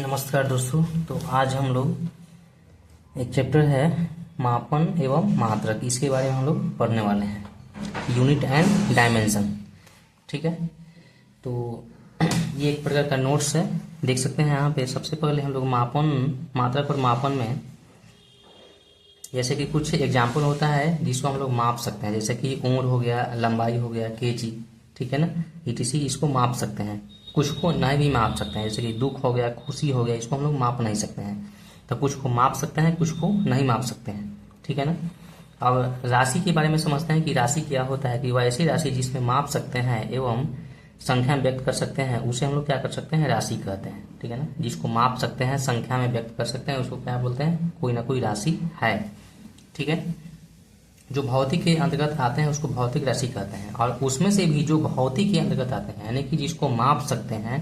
नमस्कार दोस्तों। तो आज हम लोग एक चैप्टर है मापन एवं मात्रक, इसके बारे में हम लोग पढ़ने वाले हैं। Unit and dimension. ठीक है, तो ये एक प्रकार का नोट्स है, देख सकते हैं यहाँ पे। सबसे पहले हम लोग मापन, मात्रक और मापन में जैसे कि कुछ एग्जाम्पल होता है जिसको हम लोग माप सकते हैं, जैसे कि उम्र हो गया, लंबाई हो गया, केजी, ठीक है ना, ईटीसी, इसको माप सकते हैं। कुछ को नहीं भी माप सकते हैं, जैसे कि दुख हो गया, खुशी हो गया, इसको हम लोग माप नहीं सकते हैं। तो कुछ को माप सकते हैं, कुछ को नहीं माप सकते हैं, ठीक है ना। अब राशि के बारे में समझते हैं कि राशि क्या होता है। कि वह ऐसी राशि जिसमें माप सकते हैं एवं संख्या में व्यक्त कर सकते हैं, उसे हम लोग क्या कर सकते हैं, राशि कहते हैं, ठीक है ना। जिसको माप सकते हैं, संख्या में व्यक्त कर सकते हैं, उसको क्या बोलते हैं, कोई ना कोई राशि है, ठीक है। जो भौतिक के अंतर्गत आते हैं उसको भौतिक राशि कहते हैं, और उसमें से भी जो भौतिक के अंतर्गत आते हैं, यानी कि जिसको माप सकते हैं,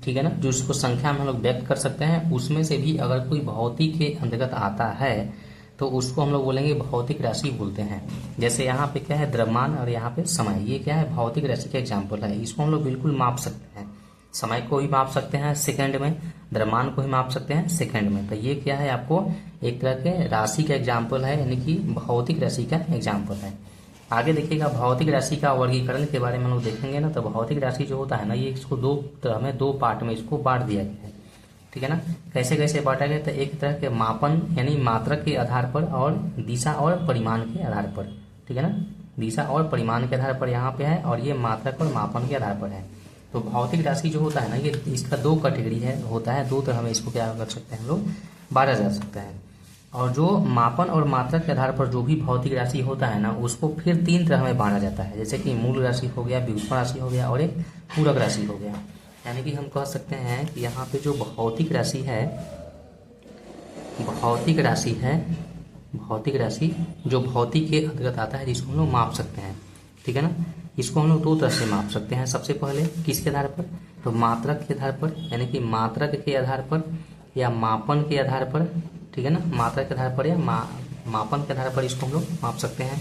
ठीक है ना, जो इसको संख्या में हम लोग व्यक्त कर सकते हैं, उसमें से भी अगर कोई भौतिक के अंतर्गत आता है तो उसको हम लोग बोलेंगे भौतिक राशि बोलते हैं। जैसे यहाँ पे क्या है, द्रव्यमान, और यहाँ पे समय, ये क्या है, भौतिक राशि का एग्जाम्पल है। इसको हम लोग बिल्कुल माप सकते हैं। समय को ही माप सकते हैं सेकंड में, द्रव्यमान को ही माप सकते हैं सेकंड में। तो ये क्या है, आपको एक तरह के राशि का एग्जाम्पल है, यानी कि भौतिक राशि का एग्जाम्पल है। आगे देखिएगा, भौतिक राशि का वर्गीकरण के बारे में हम लोग देखेंगे ना। तो भौतिक राशि जो होता है ना, ये इसको दो तरह में, दो पार्ट में इसको बांट दिया गया है, ठीक है ना। कैसे कैसे बांटा गया, तो एक तरह के मापन यानी मात्रक के आधार पर, और दिशा और परिमाण के आधार पर, ठीक है ना। दिशा और परिमाण के आधार पर यहाँ पे है, और ये मात्रक और मापन के आधार पर है। तो भौतिक राशि जो होता है ना, ये इसका दो कैटेगरी है, होता है, दो तरह में इसको क्या कर सकते हैं हम लोग, बांटा जा सकता है। और जो मापन और मात्रक के आधार पर जो भी भौतिक राशि होता है ना, उसको फिर तीन तरह में बांटा जाता है। जैसे कि मूल राशि हो गया, व्युत्पन्न राशि हो गया, और एक पूरक राशि हो गया। यानी कि हम कह सकते हैं कि यहाँ पे जो भौतिक राशि है, भौतिक राशि है, भौतिक राशि जो भौतिक के अंतर्गत आता है, जिसको हम लोग माप सकते हैं, ठीक है ना। इसको हम लोग दो तरह से माप सकते हैं। सबसे पहले किसके आधार पर, तो मात्रक के आधार पर, यानी कि मात्रक के आधार पर या मापन के आधार पर, ठीक है ना, मात्रक के आधार पर या मापन के आधार पर इसको हम लोग माप सकते हैं।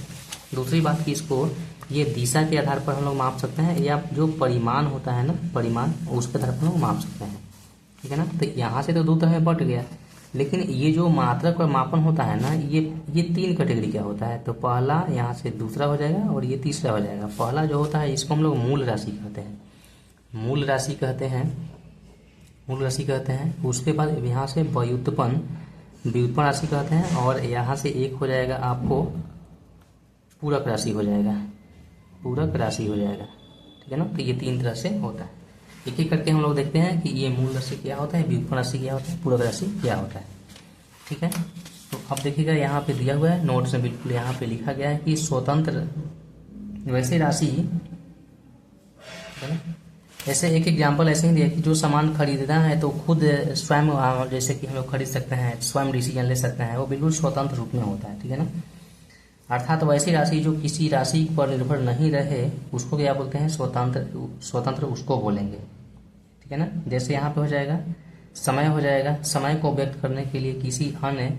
दूसरी बात कि इसको ये दिशा के आधार पर हम लोग माप सकते हैं, या जो परिमाण होता है ना, परिमाण, उसके आधार पर हम लोग माप सकते हैं, ठीक है ना। तो यहाँ से तो दो तरह में बट गया, लेकिन ये जो मात्रक और मापन होता है ना, ये तीन कैटेगरी का होता है। तो पहला यहाँ से दूसरा हो जाएगा, और ये तीसरा हो जाएगा। पहला जो होता है इसको हम लोग मूल राशि कहते हैं, मूल राशि कहते हैं, मूल राशि कहते हैं। उसके बाद यहाँ से व्युत्पन्न, व्युत्पन्न राशि कहते हैं, और यहाँ से एक हो जाएगा आपको पूरक राशि हो जाएगा, पूरक राशि हो जाएगा, ठीक है ना। तो ये तीन तरह से होता है। एक एक करके हम लोग देखते हैं कि ये मूल राशि क्या होता है, व्युत्पन्न राशि क्या होता है, पूरक राशि क्या होता है, ठीक है। तो अब देखिएगा, यहाँ पे दिया हुआ है नोट्स में, बिल्कुल यहाँ पे लिखा गया है कि स्वतंत्र वैसे राशि, है ना। ऐसे एक एग्जाम्पल ऐसे ही दिया कि जो सामान खरीदना है तो खुद स्वयं, जैसे कि हम लोग खरीद सकते हैं, स्वयं डिसीजन ले सकते हैं, वो बिल्कुल स्वतंत्र रूप में होता है, ठीक है ना। अर्थात वैसी राशि जो किसी राशि पर निर्भर नहीं रहे, उसको क्या बोलते हैं, स्वतंत्र, स्वतंत्र उसको बोलेंगे, ठीक है ना। जैसे यहाँ पे हो जाएगा समय, हो जाएगा, समय को व्यक्त करने के लिए किसी अन्य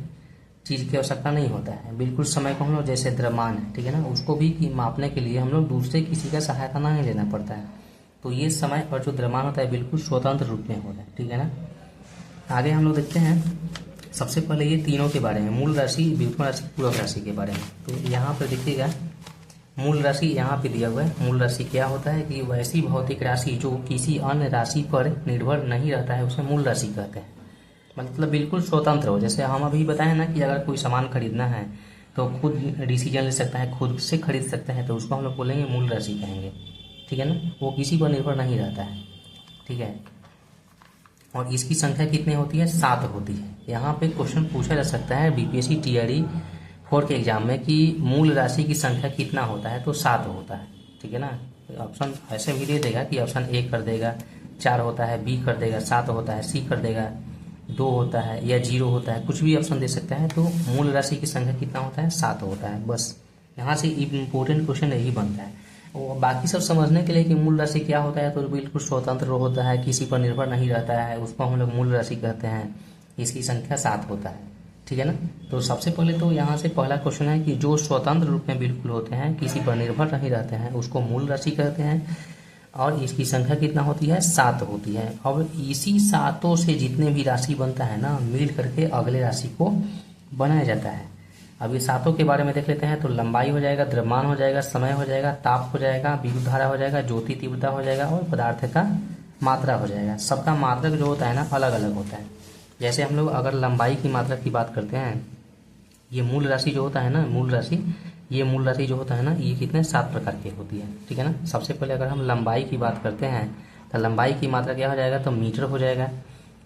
चीज़ की आवश्यकता नहीं होता है। बिल्कुल समय को हम लोग, जैसे द्रव्यमान है, ठीक है ना, उसको भी मापने के लिए हम लोग दूसरे किसी का सहायता नहीं लेना पड़ता है। तो ये समय और जो द्रव्यमान होता है बिल्कुल स्वतंत्र रूप में होता है, ठीक है ना। आगे हम लोग देखते हैं, सबसे पहले ये तीनों के बारे में, मूल राशि, व्युत्पन्न राशि, पूरक राशि के बारे में। तो यहाँ पर देखिएगा, मूल राशि यहाँ पे दिया हुआ है। मूल राशि क्या होता है कि वैसी भौतिक राशि जो किसी अन्य राशि पर निर्भर नहीं रहता है, उसे मूल राशि कहते हैं। मतलब बिल्कुल स्वतंत्र हो। जैसे हम अभी बताए ना कि अगर कोई सामान खरीदना है तो खुद डिसीजन ले सकता है, खुद से खरीद सकता है, तो उसको हम लोग बोलेंगे मूल राशि कहेंगे, ठीक है ना। वो किसी पर निर्भर नहीं रहता है, ठीक है। और इसकी संख्या कितनी होती है, 7 होती है। यहाँ पे क्वेश्चन पूछा जा सकता है बीपीएससी टीआरई 4 के एग्जाम में कि मूल राशि की संख्या कितना होता है, तो 7 होता है, ठीक है ना। ऑप्शन ऐसे भी दे देगा कि ऑप्शन ए कर देगा 4 होता है, बी कर देगा 7 होता है, सी कर देगा 2 होता है, या 0 होता है, कुछ भी ऑप्शन दे सकता है। तो मूल राशि की संख्या कितना होता है, 7 होता है। बस यहाँ से इम्पोर्टेंट क्वेश्चन यही बनता है। और बाकी सब समझने के लिए कि मूल राशि क्या होता है, तो बिल्कुल स्वतंत्र होता है, किसी पर निर्भर नहीं रहता है, उसको हम लोग मूल राशि कहते हैं। इसकी संख्या 7 होता है, ठीक है ना। तो सबसे पहले तो यहाँ से पहला क्वेश्चन है कि जो स्वतंत्र रूप में बिल्कुल होते हैं, किसी पर निर्भर नहीं रहते हैं, उसको मूल राशि कहते हैं। और इसकी संख्या कितना होती है, 7 होती है। अब इसी 7 से जितने भी राशि बनता है ना, मिल करके अगले राशि को बनाया जाता है। अब ये 7 के बारे में देख लेते हैं। तो लंबाई हो जाएगा, द्रव्यमान हो जाएगा, समय हो जाएगा, ताप हो जाएगा, विद्युत धारा हो जाएगा, ज्योति तीव्रता हो जाएगा और पदार्थ का मात्रा हो जाएगा। सबका मात्रक जो होता है ना अलग अलग होता है। जैसे हम लोग अगर लंबाई की मात्रा की बात करते हैं, ये मूल राशि जो होता है ना, मूल राशि जो होता है ना, ये कितने 7 प्रकार की होती है, ठीक है ना। सबसे पहले अगर हम लंबाई की बात करते हैं तो लंबाई की मात्रा क्या हो जाएगा, तो मीटर हो जाएगा।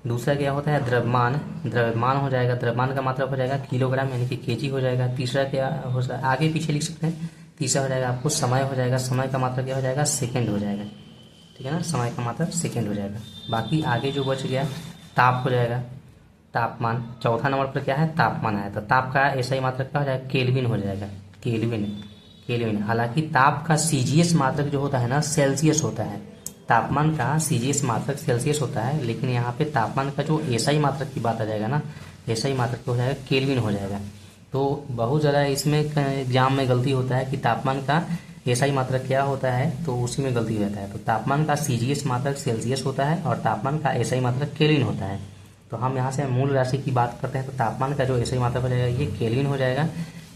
दूसरा क्या होता है, द्रव्यमान हो जाएगा, द्रव्यमान का मात्रा हो जाएगा किलोग्राम यानी कि केजी हो जाएगा। तीसरा क्या हो जाएगा, आगे पीछे लिख सकते हैं। तीसरा हो जाएगा आपको समय हो जाएगा, समय का मात्रा क्या हो जाएगा, सेकेंड हो जाएगा, ठीक है ना, समय का मात्रा सेकेंड हो जाएगा। बाकी आगे जो बच गया ताप हो जाएगा, तापमान। चौथा नंबर पर क्या है, तापमान है, तो ताप का ऐसा ही मात्रक क्या हो जाएगा, केल्विन हो जाएगा, केल्विन। हालांकि ताप का सीजीएस मात्रक जो होता है ना, सेल्सियस होता है। तापमान का सीजीएस मात्रक सेल्सियस होता है, लेकिन यहाँ पे तापमान का जो एसआई मात्रक की बात आ जाएगा ना, एसआई मात्रक हो जाएगा केल्विन हो जाएगा। तो बहुत ज़्यादा इसमें एग्जाम में गलती होता है कि तापमान का एसआई मात्रक क्या होता है, तो उसी में गलती रहता है। तो तापमान का सीजीएस मात्रक सेल्सियस होता है और तापमान का एसआई मात्रक केल्विन होता है। तो हम यहाँ से मूल राशि की बात करते हैं, तो तापमान का जो एसआई मात्रक हो जाएगा ये केल्विन हो जाएगा।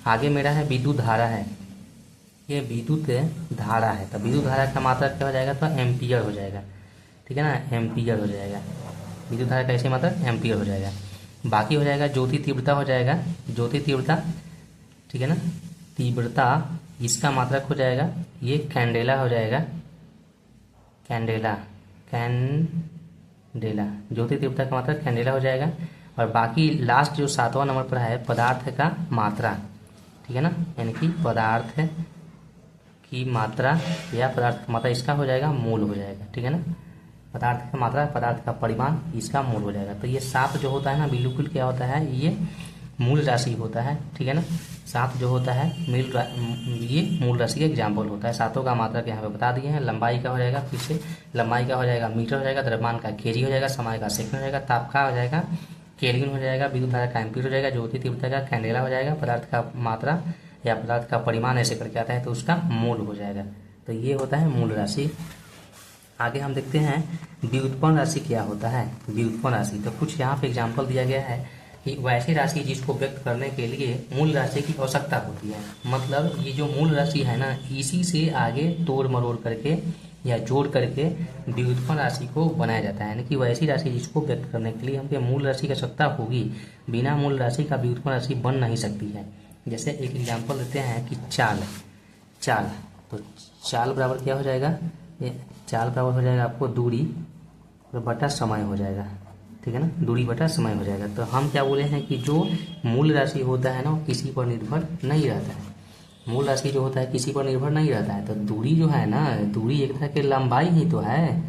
आगे मेरा है विद्युत धारा है, ये विद्युत धारा है, तो विद्युत धारा का मात्रा क्या हो जाएगा, तो एम्पियर हो जाएगा, ठीक है ना, एम्पियर हो जाएगा। विद्युत धारा का ऐसे मात्रा एम्पियर हो जाएगा। बाकी हो जाएगा ज्योति तीव्रता हो जाएगा, ज्योति तीव्रता, ठीक है ना, तीव्रता इसका मात्रक हो जाएगा ये कैंडेला हो जाएगा, कैंडेला ज्योति तीव्रता का मात्रक कैंडेला हो जाएगा। और बाकी लास्ट जो 7वां नंबर पर है पदार्थ का मात्रा, ठीक है ना, यानी कि पदार्थ की मात्रा या पदार्थ का मात्रा इसका हो जाएगा मूल हो जाएगा, ठीक है ना। पदार्थ का मात्रा, पदार्थ का परिमाण, इसका मूल हो जाएगा। तो ये 7 जो होता है ना, बिल्कुल क्या होता है, ये मूल राशि होता है, ठीक है ना। 7 जो होता है ये मूल राशि का एग्जाम्पल होता है। 7 का मात्रक यहाँ पे बता दिए हैं। लंबाई का हो जाएगा, फिर से लंबाई का हो जाएगा मीटर हो जाएगा, द्रव्यमान का केजी हो जाएगा, समय का सेकंड हो जाएगा, ताप का हो जाएगा केल्विन हो जाएगा, विद्युत धारा का एम्पीयर हो जाएगा, ज्योति तीव्रता का कैंडेला हो जाएगा, पदार्थ का मात्रा या पदार्थ का परिमाण ऐसे करके आता है तो उसका मूल हो जाएगा। तो ये होता है मूल राशि। आगे हम देखते हैं व्युत्पन्न राशि क्या होता है। व्युत्पन्न राशि, तो कुछ यहाँ पे एग्जाम्पल दिया गया है कि वैसी राशि जिसको व्यक्त करने के लिए मूल राशि की आवश्यकता होती है। मतलब ये जो मूल राशि है ना, इसी से आगे तोड़ मरोड़ करके या जोड़ करके व्युत्पन्न राशि को बनाया जाता है। यानी कि वैसी राशि जिसको व्यक्त करने के लिए हमको मूल राशि की आवश्यकता होगी, बिना मूल राशि का व्युत्पन्न राशि बन नहीं सकती है। जैसे एक एग्जाम्पल देते हैं कि चाल, तो चाल बराबर क्या हो जाएगा, ये चाल बराबर हो जाएगा आपको दूरी बटा समय हो जाएगा, ठीक है ना, दूरी बटा समय हो जाएगा। तो हम क्या बोले हैं कि जो मूल राशि होता है ना वो किसी पर निर्भर नहीं रहता है। मूल राशि जो होता है किसी पर निर्भर नहीं रहता है। तो दूरी जो है ना, दूरी एक तरह की लंबाई ही तो है,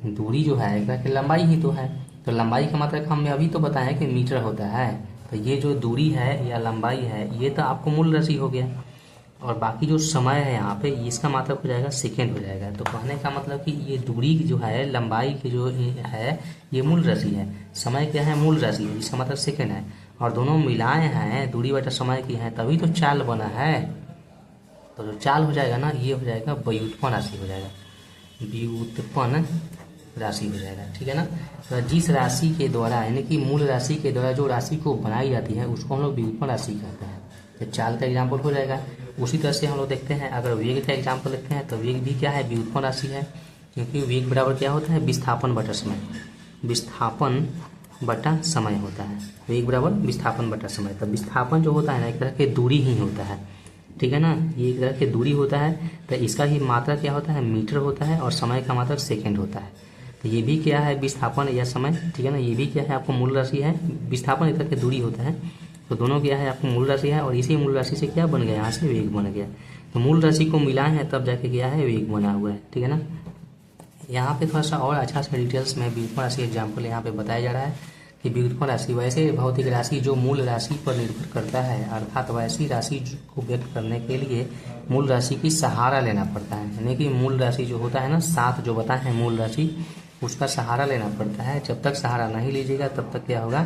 दूरी जो है एक तरह की लंबाई ही तो है। तो लंबाई का मतलब हमने अभी तो बताया कि मीटर होता है। तो ये जो दूरी है या लंबाई है ये तो आपको मूल राशि हो गया। और बाकी जो समय है यहाँ पे इसका मतलब हो जाएगा सेकेंड हो जाएगा। तो कहने का मतलब कि ये दूरी जो है, लंबाई की जो है ये मूल राशि है, समय क्या है, मूल राशि है, इसका मतलब सेकेंड है। और दोनों मिलाए हैं, दूरी बटा समय की है, तभी तो चाल बना है। तो जो चाल हो जाएगा ना ये हो जाएगा व्युत्पन्न राशि हो जाएगा, व्युत्पन्न राशि हो जाएगा, ठीक है ना। तो जिस राशि के द्वारा यानी कि मूल राशि के द्वारा जो राशि को बनाई जाती है उसको हम लोग व्युत्पन्न राशि कहते हैं। तो चाल का एग्जाम्पल हो जाएगा। उसी तरह से हम लोग देखते हैं अगर वेग का एग्जाम्पल देखते हैं तो वेग भी क्या है, व्युत्पन्न राशि है। क्योंकि वेग बराबर क्या होता है, विस्थापन बटा समय, विस्थापन बटा समय होता है। वेग बराबर विस्थापन बटा समय। तो विस्थापन जो होता है ना एक तरह की दूरी ही होता है, ठीक है ना, ये एक तरह की दूरी होता है। तो इसका ही मात्रा क्या होता है, मीटर होता है, और समय का मात्रा सेकेंड होता है। तो ये भी क्या है, विस्थापन या समय, ठीक है ना, ये भी क्या है आपको मूल राशि है। विस्थापन एक तरह की दूरी होता है, तो दोनों क्या है आपको मूल राशि है। और इसी मूल राशि से क्या बन गया, यहाँ से वेग बन गया। तो मूल राशि को मिलाए हैं तब जाके क्या है, वेग बना हुआ है, ठीक है ना। यहाँ पे थोड़ा सा और अच्छा सा डिटेल्स में व्युत्पन्न राशि एग्जाम्पल यहाँ पे बताया जा रहा है कि व्युत्पन्न राशि वैसे भौतिक राशि जो मूल राशि पर निर्भर करता है, अर्थात वैसी राशि को व्यक्त करने के लिए मूल राशि की सहारा लेना पड़ता है। यानी कि मूल राशि जो होता है ना, 7 जो बताए हैं मूल राशि, उसका सहारा लेना पड़ता है। जब तक सहारा नहीं लीजिएगा तब तक क्या होगा,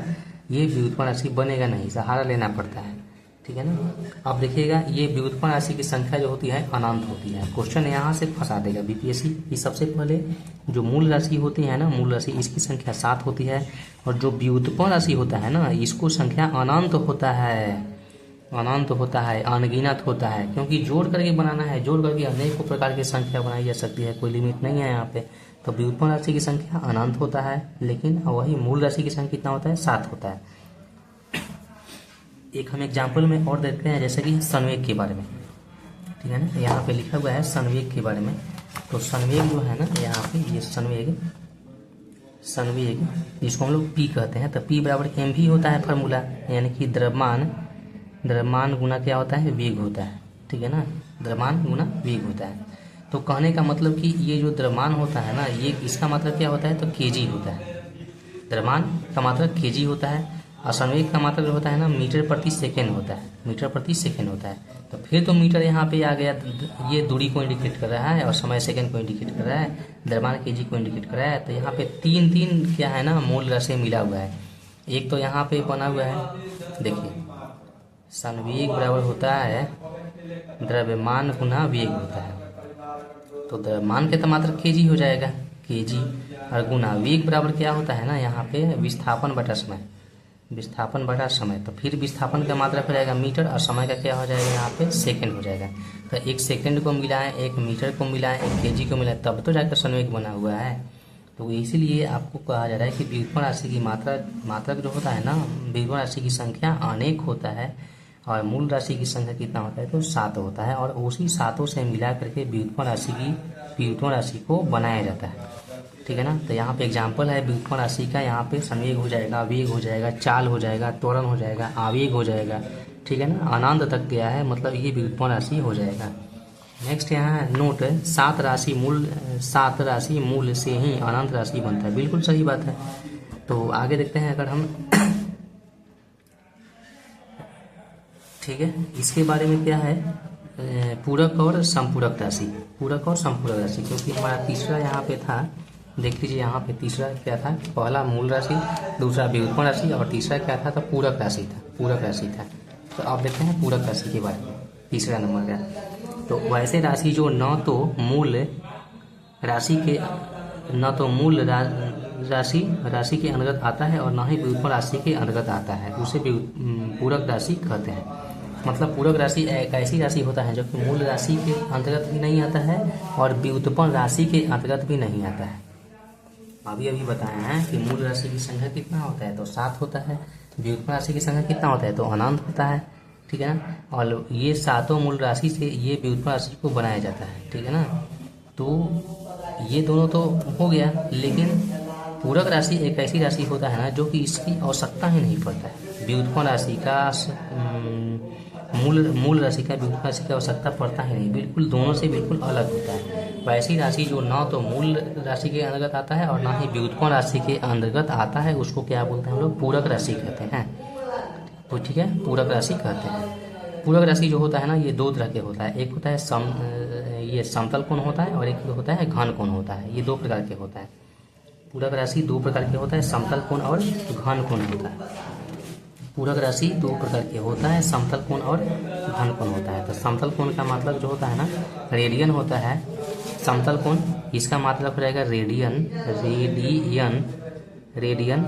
ये व्युत्पन्न राशि बनेगा नहीं, सहारा लेना पड़ता है। ठीक है ना। अब देखिएगा ये व्युत्पन्न राशि की संख्या जो होती है अनंत होती है। क्वेश्चन यहाँ से फंसा देगा बीपीएससी की। सबसे पहले जो मूल राशि होती है ना, मूल राशि, इसकी संख्या 7 होती है, और जो व्युत्पन्न राशि होता है ना, इसको संख्या अनंत होता है, अनंत होता है, अनगिनत होता है, क्योंकि जोड़ करके बनाना है। जोड़ करके अनेकों प्रकार की संख्या बनाई जा सकती है, कोई लिमिट नहीं है यहाँ पे। तो व्युत्पन्न राशि की संख्या अनंत होता है, लेकिन वही मूल राशि की संख्या कितना होता है, 7 होता है। एक हम एग्जाम्पल में और देखते हैं, जैसे कि संवेग के बारे में, ठीक है ना। यहाँ पे लिखा हुआ है संवेग के बारे में। तो संवेग जो है ना, यहाँ पे ये संवेग, संवेग जिसको हम लोग पी कहते हैं, तो पी बराबर एम भी होता है फार्मूला, यानी कि द्रव्यमान, द्रव्यमान गुना क्या होता है, वेग होता है, ठीक है ना। द्रव्यमान गुना वेग होता है। तो कहने का मतलब कि ये जो द्रव्यमान होता है ना, ये इसका मतलब क्या होता है, तो केजी होता है। द्रव्यमान का मतलब केजी होता है, और संवेग का मतलब होता है ना, मीटर प्रति सेकेंड होता है, मीटर प्रति सेकेंड होता है। तो फिर तो मीटर यहाँ पे आ गया, ये दूरी को इंडिकेट कर रहा है, और समय सेकेंड को इंडिकेट कर रहा है, द्रव्यमान केजी को इंडिकेट कर रहा है। तो यहाँ पे तीन तीन क्या है ना, मूल राशि मिला हुआ है। एक तो यहाँ पे बना हुआ है, देखिए, संवेग बराबर होता है द्रव्यमान गुना वेग होता है। तो द्रव्यमान के तो मात्र केजी हो जाएगा, केजी, और गुना वेग बराबर क्या होता है ना, यहाँ पे विस्थापन बटा समय, विस्थापन बटा समय। तो फिर विस्थापन का मात्रा हो जाएगा मीटर, और समय का क्या हो जाएगा, यहाँ पे सेकंड हो जाएगा। तो एक सेकंड को मिलाएं, एक मीटर को मिलाएं, एक केजी को मिलाएं, तब तो जाकर संवेग बना हुआ है। तो इसीलिए आपको कहा जा रहा है कि व्युत्पन्न राशि की मात्रक जो होता है ना, व्युत्पन्न राशि की संख्या अनेक होता है, और मूल राशि की संख्या कितना होता है, तो 7 होता है, और उसी 7 से मिला करके व्युत्पन्न राशि को बनाया जाता है, ठीक है ना। तो यहाँ पे एग्जाम्पल है व्युत्पन्न राशि का, यहाँ पे संवेग हो जाएगा, वेग हो जाएगा, चाल हो जाएगा, त्वरण हो जाएगा, आवेग हो जाएगा, ठीक है ना। अनंत तक गया है, मतलब ये व्युत्पन्न राशि हो जाएगा। नेक्स्ट यहाँ नोट, 7 राशि मूल से ही अनंत राशि बनता है। बिल्कुल सही बात है। तो आगे देखते हैं, अगर हम ठीक है, इसके बारे में क्या है, पूरक और संपूरक राशि, पूरक और संपूरक राशि, क्योंकि हमारा तीसरा यहाँ पे था, देख लीजिए यहाँ पे तीसरा क्या था, पहला मूल राशि, दूसरा व्युत्पन्न राशि, और तीसरा क्या था, तो पूरक राशि था, पूरक राशि था। तो आप देखते हैं पूरक राशि के बारे में, तीसरा नंबर का। तो वैसे राशि जो न तो मूल राशि के राशि के अंतर्गत आता है, और न ही व्युत्पन्न राशि के अंतर्गत आता है, उसे पूरक राशि कहते हैं। मतलब पूरक राशि एक ऐसी राशि होता है जो कि मूल राशि के अंतर्गत भी नहीं आता है, और व्युत्पन्न राशि के अंतर्गत भी नहीं आता है। अभी बताया है कि मूल राशि की संख्या कितना होता है, तो 7 होता है। व्युत्पन्न राशि की संख्या कितना होता है, तो अनंत होता है, ठीक है ना। और ये 7 मूल राशि से ये व्युत्पन्न राशि को बनाया जाता है, ठीक है ना। तो ये दोनों तो हो गया, लेकिन पूरक राशि एक ऐसी राशि होता है ना, जो कि इसकी आवश्यकता ही नहीं पड़ता है। व्युत्पन्न राशि का मूल राशि का व्युत्पन्न राशि की आवश्यकता पड़ता ही नहीं, बिल्कुल दोनों से बिल्कुल अलग होता है। वैसी राशि जो न तो मूल राशि के अंतर्गत आता है, और न ही व्युत्पन्न राशि के अंतर्गत आता है, उसको क्या बोलते हैं हम लोग, पूरक राशि कहते हैं। तो ठीक है, पूरक राशि कहते हैं। पूरक राशि जो होता है ना, ये 2 तरह के होता है। एक होता है ये समतल कोण होता है, और एक होता है घन कोण होता है। ये 2 प्रकार के होता है। पूरक राशि 2 प्रकार के होता है, समतल कोण और घन कोण होता है। पूरक राशि 2 प्रकार के होता है, समतल कोण और घन कोण होता है। तो समतल कोण का मतलब जो होता है ना, रेडियन होता है। समतल कोण, इसका मतलब हो जाएगा रेडियन,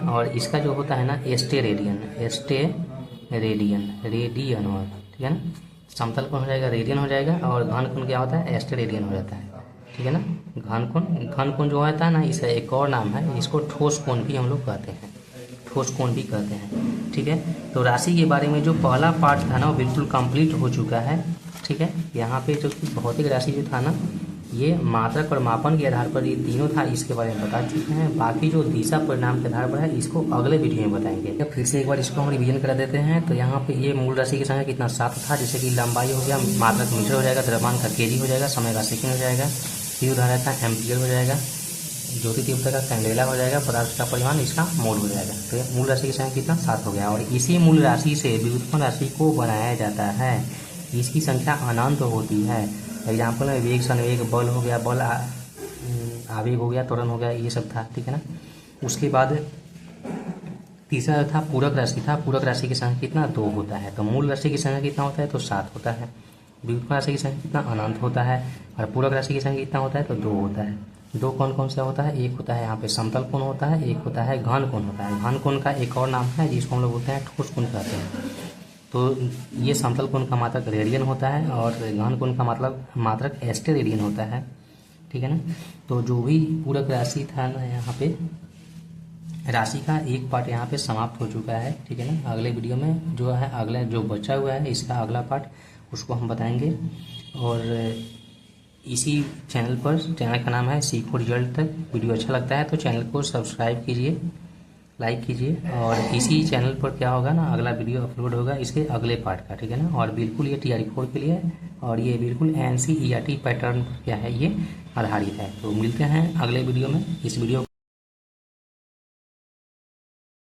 और इसका जो होता है ना, एस्टे रेडियन, और ठीक है ना। समतल कोण हो जाएगा रेडियन हो जाएगा, और घन कोण क्या होता है, एस्टे रेडियन हो जाता है, ठीक है ना। घन कोण जो होता है ना, इसका एक और नाम है, इसको ठोस कोण भी हम लोग कहते हैं, ठोस कोण भी कहते हैं, ठीक है। तो राशि के बारे में जो पहला पार्ट था ना, वो बिल्कुल कंप्लीट हो चुका है, ठीक है। यहाँ पे जो भौतिक राशि जो था ना, ये मात्रक और मापन के आधार पर ये तीनों था, इसके बारे में बता चुके हैं। बाकी जो दिशा परिणाम के आधार पर है, इसको अगले वीडियो में बताएंगे। फिर से एक बार इसको हम रिवीजन करा देते हैं। तो यहाँ पे ये मूल राशि की संख्या कितना 7 था, जैसे कि लंबाई हो गया, मात्रक मीटर हो जाएगा, द्रव्यमान का केजी हो जाएगा, समय का सेकंड हो जाएगा, विद्युत धारा का एम्पियर हो जाएगा, ज्योति तीव्रता का कैंडेला हो जाएगा, पदार्थ का परिमाण इसका मोल हो जाएगा। तो मूल राशि की संख्या कितना 7 हो गया, और इसी मूल राशि से व्युत्पन्न राशि को बनाया जाता है। इसकी संख्या अनंत होती है। एग्जाम्पल में वेग, संवेग, बल हो गया, बल आवेग हो गया, त्वरण हो गया, ये सब था, ठीक है ना। उसके बाद तीसरा था पूरक राशि था, पूरक राशि की संख्या कितना 2 होता है। तो मूल राशि की संख्या कितना होता है तो 7 होता है। व्युत्पन्न राशि की संख्या कितना अनंत होता है, और पूरक राशि की संख्या कितना होता है तो 2 होता है। 2 कौन कौन सा होता है, एक होता है यहाँ पे समतल कोण होता है, एक होता है घन कोण होता है। घन कोण का एक और नाम है जिसको हम लोग बोलते हैं ठोस कोण कहते हैं। तो ये समतल कोण का मात्रक रेडियन होता है और घन कोण का मतलब मात्रक एस्टेरेडियन होता है, ठीक है ना। तो जो भी पूरक राशि था ना, यहाँ पे राशि का एक पार्ट यहाँ पे समाप्त हो चुका है, ठीक है ना। अगले वीडियो में जो है अगला जो बचा हुआ है इसका अगला पार्ट उसको हम बताएंगे। और इसी चैनल पर, चैनल का नाम है सीखो रिजल्ट तक। वीडियो अच्छा लगता है तो चैनल को सब्सक्राइब कीजिए, लाइक कीजिए। और इसी चैनल पर क्या होगा ना, अगला वीडियो अपलोड होगा इसके अगले पार्ट का, ठीक है ना। और बिल्कुल ये TRE4 के लिए है और ये बिल्कुल NCERT पैटर्न क्या है ये आधारित है। तो मिलते हैं अगले वीडियो में। इस वीडियो